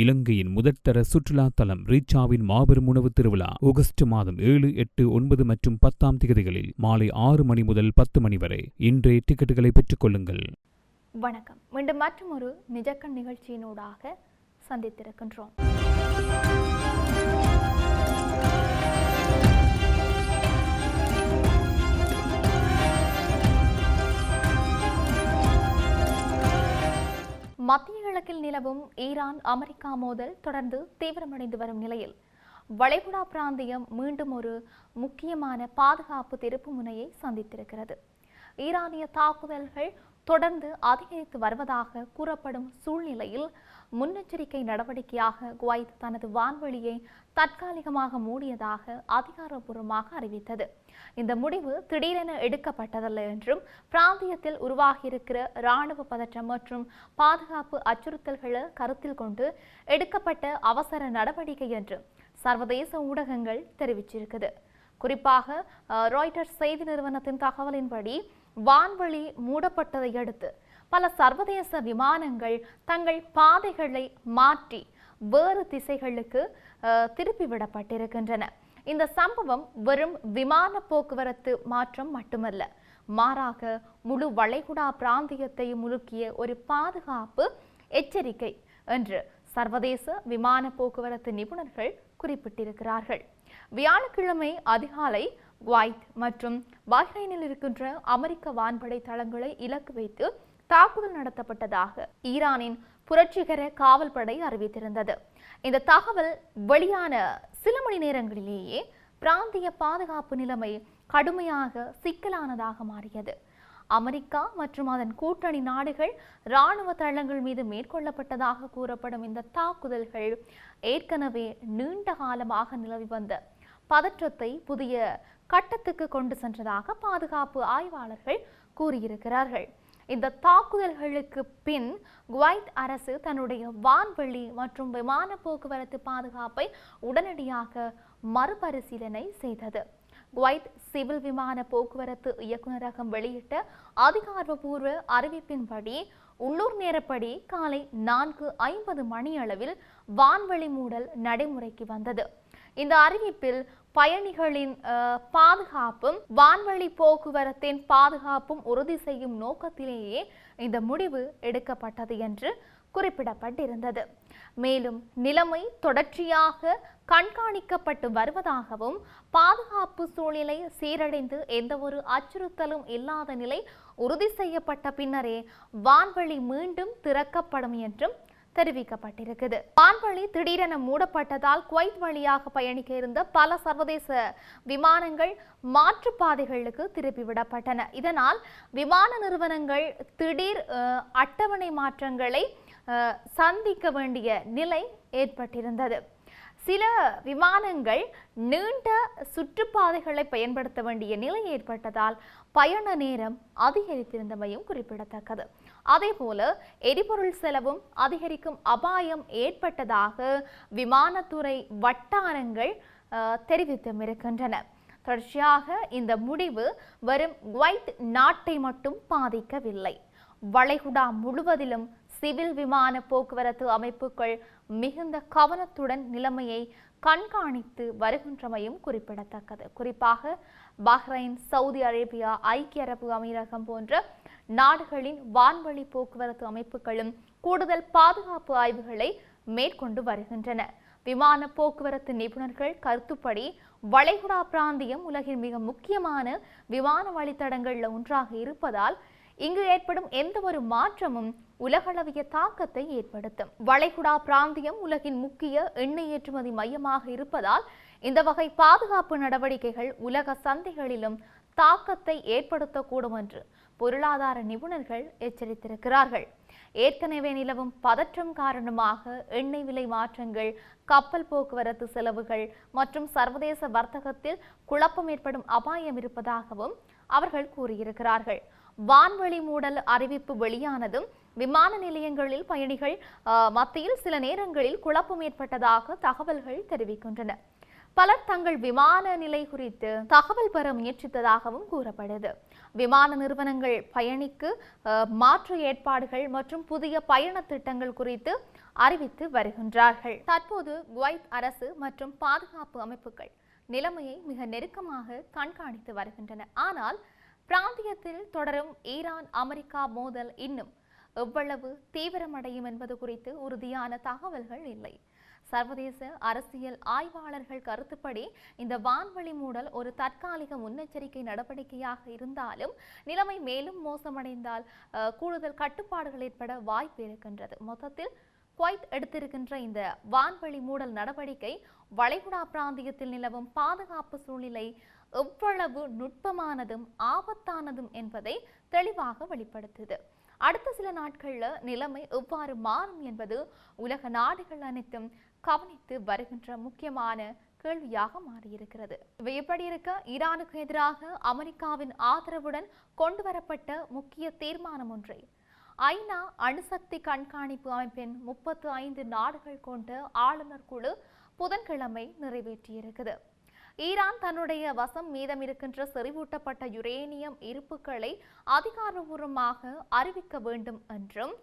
இலங்கையின் முதற்தர சுற்றுலா தலம் ரீச்சாவின் மாபெரும் உணவு திருவிழா ஆகஸ்ட் மாதம் 7, 8, 9 மற்றும் 10ஆம் திகதிகளில் மாலை 6 மணி முதல் 10 மணி வரை. இன்றே டிக்கெட்டுகளை பெற்றுக் கொள்ளுங்கள். வணக்கம். மீண்டும் மற்றொரு நிஜக்கண் நிகழ்ச்சியினூடாக சந்தித்திருக்கின்றோம். மத்திய கிழக்கில் நிலவும் ஈரான் அமெரிக்கா மோதல் தொடர்ந்து தீவிரமடைந்து வரும் நிலையில் வளைகுடா பிராந்தியம் மீண்டும் ஒரு முக்கியமான பாதுகாப்பு திருப்பு முனையை சந்தித்திருக்கிறது. ஈரானிய தாக்குதல்கள் தொடர்ந்து அதிகரித்து வருவதாக கூறப்படும் சூழ்நிலையில் முன்னெச்சரிக்கை நடவடிக்கையாக குவைத் தனது வான்வெளியை தற்காலிகமாக மூடியதாக அதிகாரப்பூர்வமாக அறிவித்தது. இந்த முடிவு திடீரென எடுக்கப்பட்டதல்ல என்றும் பிராந்தியத்தில் உருவாகியிருக்கிற இராணுவ பதற்றம் மற்றும் பாதுகாப்பு அச்சுறுத்தல்களை கருத்தில் கொண்டு எடுக்கப்பட்ட அவசர நடவடிக்கை என்று சர்வதேச ஊடகங்கள் தெரிவிச்சிருக்குது. குறிப்பாக ராய்ட்டர்ஸ் செய்தி நிறுவனத்தின் தகவலின்படி வான்வெளி மூடப்பட்டதை அடுத்து பல சர்வதேச விமானங்கள் தங்கள் பாதைகளை மாற்றி வேறு திசைகளுக்கு திருப்பிவிடப்பட்டிருக்கின்றன. இந்த சம்பவம் வெறும் விமான போக்குவரத்து மாற்றம் மட்டுமல்ல, மாறாக முழு வளைகுடா பிராந்தியத்தை முழுக்கிய ஒரு பாதுகாப்பு எச்சரிக்கை என்று சர்வதேச விமான போக்குவரத்து நிபுணர்கள் குறிப்பிட்டிருக்கிறார்கள். வியாழக்கிழமை அதிகாலை குவைத் மற்றும் பஹ்ரைனில் இருக்கின்ற அமெரிக்க வான்படை தளங்களை இலக்கு வைத்து தாக்குதல் நடத்தப்பட்டதாக ஈரானின் புரட்சிகர காவல்படை அறிவித்திருந்தது. இந்த தகவல் வெளியான சில மணி நேரங்களிலேயே பிராந்திய பாதுகாப்பு நிலைமை கடுமையாக சிக்கலானதாக மாறியது. அமெரிக்கா மற்றும் அதன் கூட்டணி நாடுகள் இராணுவ தளங்கள் மீது மேற்கொள்ளப்பட்டதாக கூறப்படும் இந்த தாக்குதல்கள் ஏற்கனவே நீண்ட காலமாக நிலவி வந்த பதற்றத்தை புதிய கட்டத்துக்கு கொண்டு சென்றதாக பாதுகாப்பு ஆய்வாளர்கள் கூறியிருக்கிறார்கள். இந்த தாக்குதல்களுக்கு பின் குவைத் அரசு தன்னுடைய வான்வெளி மற்றும் விமான போக்குவரத்து பாதுகாப்பை உடனடியாக மறுபரிசீலனை செய்தது. குவைத் சிவில் விமான போக்குவரத்து இயக்குநரகம் வெளியிட்ட அதிகாரப்பூர்வ அறிவிப்பின்படி உள்ளூர் நேரப்படி காலை 4:50 மணியளவில் வான்வெளி மூடல் நடைமுறைக்கு வந்தது. இந்த அறிவிப்பில் பயணிகளின் பாதுகாப்பும் வான்வெளி போக்குவரத்தின் பாதுகாப்பும் உறுதி செய்யும் நோக்கத்திலேயே இந்த முடிவு எடுக்கப்பட்டது என்று குறிப்பிடப்பட்டிருந்தது. மேலும் நிலைமை தொடர்ச்சியாக கண்காணிக்கப்பட்டு வருவதாகவும் பாதுகாப்பு சூழ்நிலை சீரடைந்து எந்தவொரு அச்சுறுத்தலும் இல்லாத நிலை உறுதி செய்யப்பட்ட பின்னரே வான்வெளி மீண்டும் திறக்கப்படும் என்றும் தெரிவிக்கப்பட்டிருக்குது. வான்வெளி திடீரென மூடப்பட்டதால் குவைத் வழியாக பயணிக்க இருந்த பல சர்வதேச விமானங்கள் மாற்றுப்பாதைகளுக்கு திருப்பிவிடப்பட்டன. இதனால் விமான நிறுவனங்கள் திடீர் அட்டவணை மாற்றங்களை சந்திக்க வேண்டிய நிலை ஏற்பட்டிருந்தது. சில விமானங்கள் நீண்ட சுற்றுப்பாதைகளை பயன்படுத்த வேண்டிய நிலை ஏற்பட்டதால் பயண நேரம் அதிகரித்திருந்தமையும் குறிப்பிடத்தக்கது. அதேபோல எரிபொருள் செலவும் அதிகரிக்கும் அபாயம் ஏற்பட்டதாக விமானத்துறை வட்டாரங்கள் தெரிவித்தும் இருக்கின்றன. தொடர்ச்சியாக இந்த முடிவு வரும் குவைத் நாட்டை மட்டும் பாதிக்கவில்லை. வளைகுடா முழுவதிலும் சிவில் விமான போக்குவரத்து அமைப்புகள் மிகுந்த கவனத்துடன் நிலைமையை கண்காணித்து வருகின்றமையும் குறிப்பிடத்தக்கது. குறிப்பாக பஹ்ரைன், சவுதி அரேபியா, ஐக்கிய அரபு அமீரகம் போன்ற நாடுகளின் வான்வழி போக்குவரத்து அமைப்புகளும் கூடுதல் பாதுகாப்பு ஆய்வுகளை மேற்கொண்டு வருகின்றன. விமான போக்குவரத்து நிபுணர்கள் கருத்துப்படி வளைகுடா பிராந்தியம் உலகின் மிக முக்கியமான விமான வழித்தடங்கள்ல ஒன்றாக இருப்பதால் இங்கு ஏற்படும் எந்த ஒரு மாற்றமும் உலகளவிய தாக்கத்தை ஏற்படுத்தும். வளைகுடா பிராந்தியம் உலகின் முக்கிய எண்ணெய் ஏற்றுமதி மையமாக இருப்பதால் இந்த வகை பாதுகாப்பு நடவடிக்கைகள் உலக சந்தைகளிலும் தாக்கத்தை ஏற்படுத்தக்கூடும் என்று பொருளாதார நிபுணர்கள் எச்சரித்திருக்கிறார்கள். ஏற்கனவே நிலவும் பதற்றம் காரணமாக எண்ணெய் விலை மாற்றங்கள், கப்பல் போக்குவரத்து செலவுகள் மற்றும் சர்வதேச வர்த்தகத்தில் குழப்பம் ஏற்படும் அபாயம் இருப்பதாகவும் அவர்கள் கூறியிருக்கிறார்கள். வான்வெளி மூடல் அறிவிப்பு வெளியானதும் விமான நிலையங்களில் பயணிகள் மத்தியில் சில நேரங்களில் குழப்பம் ஏற்பட்டதாக தகவல்கள் தெரிவிக்கின்றன. பலர் தங்கள் விமான நிலை குறித்து தகவல் பெற முயற்சித்ததாகவும் கூறப்படுது. விமான நிறுவனங்கள் பயணிக்கு மாற்று ஏற்பாடுகள் மற்றும் புதிய பயண திட்டங்கள் குறித்து அறிவித்து வருகின்றார்கள். தற்போது குவைத் அரசு மற்றும் பாதுகாப்பு அமைப்புகள் நிலைமையை மிக நெருக்கமாக கண்காணித்து வருகின்றன. ஆனால் பிராந்தியத்தில் தொடரும் ஈரான் அமெரிக்கா மோதல் இன்னும் எவ்வளவு தீவிரமடையும் என்பது குறித்து உறுதியான தகவல்கள் இல்லை. சர்வதேச அரசியல் ஆய்வாளர்கள் கருத்துப்படி இந்த வான்வழி மூடல் ஒரு தற்காலிக முன்னெச்சரிக்கை நடவடிக்கையாக இருந்தாலும் நிலைமை மேலும் மோசமடைந்தால் கூடுதல் கட்டுப்பாடுகள் ஏற்பட வாய்ப்பு இருக்கின்றது. மொத்தத்தில் குவைத் எடுத்திருக்கின்ற இந்த வான்வழி மூடல் நடவடிக்கை வளைகுடா பிராந்தியத்தில் நிலவும் பாதுகாப்பு சூழ்நிலை எவ்வளவு நுட்பமானதும் ஆபத்தானதும் என்பதை தெளிவாக வெளிப்படுத்துது. அடுத்த சில நாட்கள்ல நிலைமை எவ்வாறு மாறும் என்பது உலக நாடுகள் அனைத்தும் கவனித்து வருகின்ற முக்கியமான கேள்வியாக மாறியிருக்கிறது. இவை எப்படி இருக்க, ஈரானுக்கு எதிராக அமெரிக்காவின் ஆதரவுடன் கொண்டுவரப்பட்ட முக்கிய தீர்மானம் ஒன்றை ஐநா அணுசக்தி கண்காணிப்பு அமைப்பின் 35 நாடுகள் கொண்ட ஆளுநர் குழு புதன்கிழமை நிறைவேற்றியிருக்கிறது. ஈரான் தன்னுடைய வசம் மீதம் இருக்கின்ற செறிவூட்டப்பட்ட யுரேனியம் இருப்புகளை அதிகாரபூர்வமாக அறிவிக்க வேண்டும் என்றும்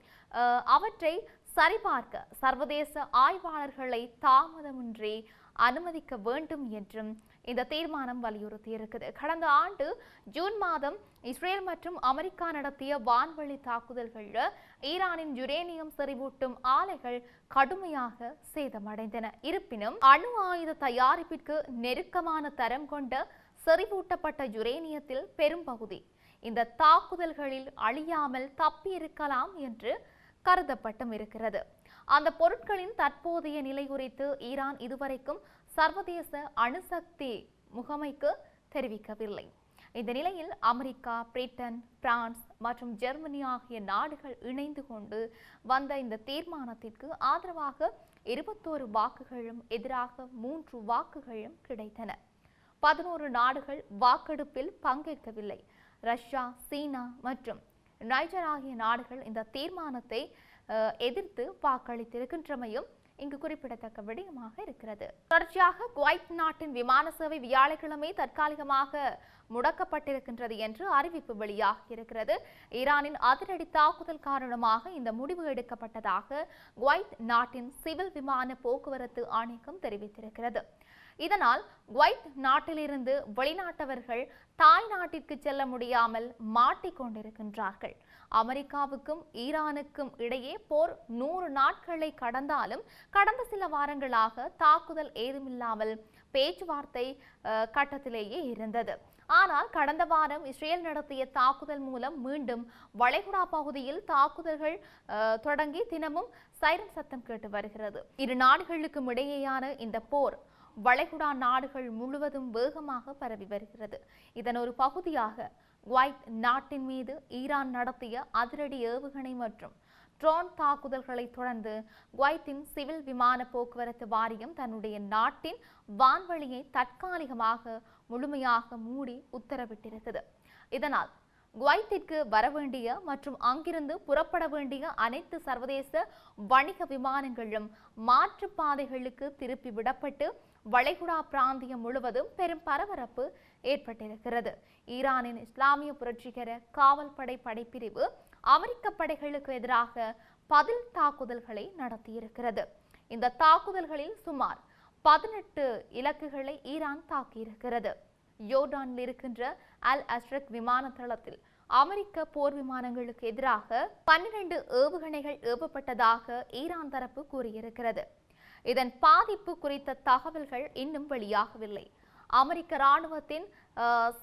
அவற்றை சரிபார்க்க சர்வதேச ஆய்வாளர்களை தாமதமின்றி அனுமதிக்க வேண்டும் என்றும் இந்த தீர்மானம் வலியுறுத்தியிருக்கிறது. கடந்த ஆண்டு ஜூன் மாதம் இஸ்ரேல் மற்றும் அமெரிக்கா நடத்திய வான்வழி தாக்குதல்களில் ஈரானின் யுரேனியம் செறிவூட்டும் ஆலைகள் கடுமையாக சேதமடைந்தன. இருப்பினும் அணு ஆயுத தயாரிப்பிற்கு நெருக்கமான தரம் கொண்ட செறிவூட்டப்பட்ட யுரேனியத்தில் பெரும்பகுதி இந்த தாக்குதல்களில் அழியாமல் தப்பியிருக்கலாம் என்று கருதப்பட்டும் இருக்கிறது. அந்த பொருட்களின் தற்போதைய நிலை குறித்து ஈரான் இதுவரைக்கும் சர்வதேச அணுசக்தி முகமைக்கு தெரிவிக்கவில்லை. இந்த நிலையில் அமெரிக்கா, பிரிட்டன், பிரான்ஸ் மற்றும் ஜெர்மனி ஆகிய நாடுகள் இணைந்து கொண்டு வந்த இந்த தீர்மானத்திற்கு ஆதரவாக 21 வாக்குகளும் எதிராக 3 வாக்குகளும் கிடைத்தன. 11 நாடுகள் வாக்கெடுப்பில் பங்கேற்கவில்லை. ரஷ்யா, சீனா மற்றும் நைஜர் ஆகிய நாடுகள் இந்த தீர்மானத்தை எதிர்த்து வாக்களித்திருக்கின்றமையும் இங்கு குறிப்பிடத்தக்க விடயமாக இருக்கிறது. தொடர்ச்சியாக குவைத் நாட்டின் விமான சேவை வியாழக்கிழமை தற்காலிகமாக முடக்கப்பட்டிருக்கின்றது என்று அறிவிப்பு வெளியாகி இருக்கிறது. ஈரானின் அதிரடி தாக்குதல் காரணமாக இந்த முடிவு எடுக்கப்பட்டதாக குவைத் நாட்டின் சிவில் விமான போக்குவரத்து ஆணையம் தெரிவித்திருக்கிறது. இதனால் குவைத் நாட்டிலிருந்து வெளிநாட்டவர்கள் தாய் நாட்டிற்கு செல்ல முடியாமல் மாட்டிக்கொண்டிருக்கின்றார்கள். அமெரிக்காவுக்கும் ஈரானுக்கும் இடையே போர் 100 நாட்களை கடந்தாலும் கடந்த சில வாரங்களாக தாக்குதல் ஏதுமில்லாமல் பேச்சுவார்த்தை கட்டத்திலேயே இருந்தது. ஆனால் கடந்த வாரம் இஸ்ரேல் நடத்திய தாக்குதல் மூலம் மீண்டும் வளைகுடா பகுதியில் தாக்குதல்கள் தொடங்கி தினமும் சைரன் சத்தம் கேட்டு வருகிறது. இரு நாடுகளுக்கும் இடையேயான இந்த போர் வளைகுடா நாடுகள் முழுவதும் வேகமாக பரவி வருகிறது. இதன் ஒரு பகுதியாக குவைத் நாட்டின் மீது ஈரான் நடத்திய அதிரடி ஏவுகணை மற்றும் ட்ரோன் தாக்குதல்களை தொடர்ந்து குவைத்தின் சிவில் விமான போக்குவரத்து வாரியம் தன்னுடைய நாட்டின் வான்வழியை தற்காலிகமாக முழுமையாக மூடி உத்தரவிட்டிருக்கிறது. இதனால் குவைத்திற்கு வரவேண்டிய மற்றும் அங்கிருந்து புறப்பட வேண்டிய அனைத்து சர்வதேச வணிக விமானங்களும் மாற்றுப்பாதைகளுக்கு திருப்பி விடப்பட்டு வளைகுடா பிராந்தியம் முழுவதும் பெரும் பரபரப்பு ஏற்பட்டிருக்கிறது. ஈரானின் இஸ்லாமிய புரட்சிகர காவல்படை படைப்பிரிவு அமெரிக்க படைகளுக்கு எதிராக பதில் தாக்குதல்களை நடத்தியிருக்கிறது. இந்த தாக்குதல்களில் சுமார் 18 இலக்குகளை ஈரான் தாக்கியிருக்கிறது. யோர்டானில் இருக்கின்ற அல் அஸ்ரக் விமான தளத்தில் அமெரிக்க போர் விமானங்களுக்கு எதிராக 12 ஏவுகணைகள் ஏவப்பட்டதாக ஈரான் தரப்பு கூறியிருக்கிறது. இதன் பாதிப்பு குறித்த தகவல்கள் இன்னும் வெளியாகவில்லை. அமெரிக்க இராணுவத்தின்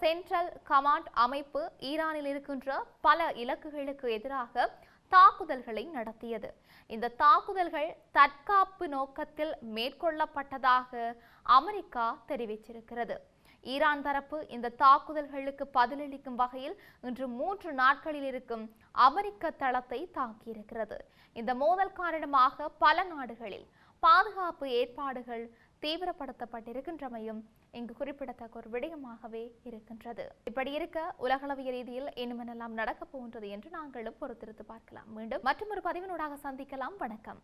சென்ட்ரல் கமாண்ட் அமைப்பு ஈரானில் இருக்கின்ற பல இலக்குகளுக்கு எதிராக தாக்குதல்களை நடத்தியது. இந்த தாக்குதல்கள் தற்காப்பு நோக்கத்தில் மேற்கொள்ளப்பட்டதாக அமெரிக்கா தெரிவிச்சிருக்கிறது. ஈரான் தரப்பு இந்த தாக்குதல்களுக்கு பதிலளிக்கும் வகையில் இன்று 3 நாட்களில் இருக்கும் அமெரிக்க தளத்தை தாக்கியிருக்கிறது. இந்த மோதல் காரணமாக பல நாடுகளில் பாதுகாப்பு ஏற்பாடுகள் தீவிரப்படுத்தப்பட்டிருக்கின்றமையும் இங்கு குறிப்பிடத்தக்க ஒரு விடயமாகவே இருக்கின்றது. இப்படி இருக்க உலகளவிய ரீதியில் என்னமெல்லாம் நடக்க போகின்றது என்று நாங்களும் பொறுத்திருந்து பார்க்கலாம். மீண்டும் மற்றொரு பதிவினூடாக சந்திக்கலாம். வணக்கம்.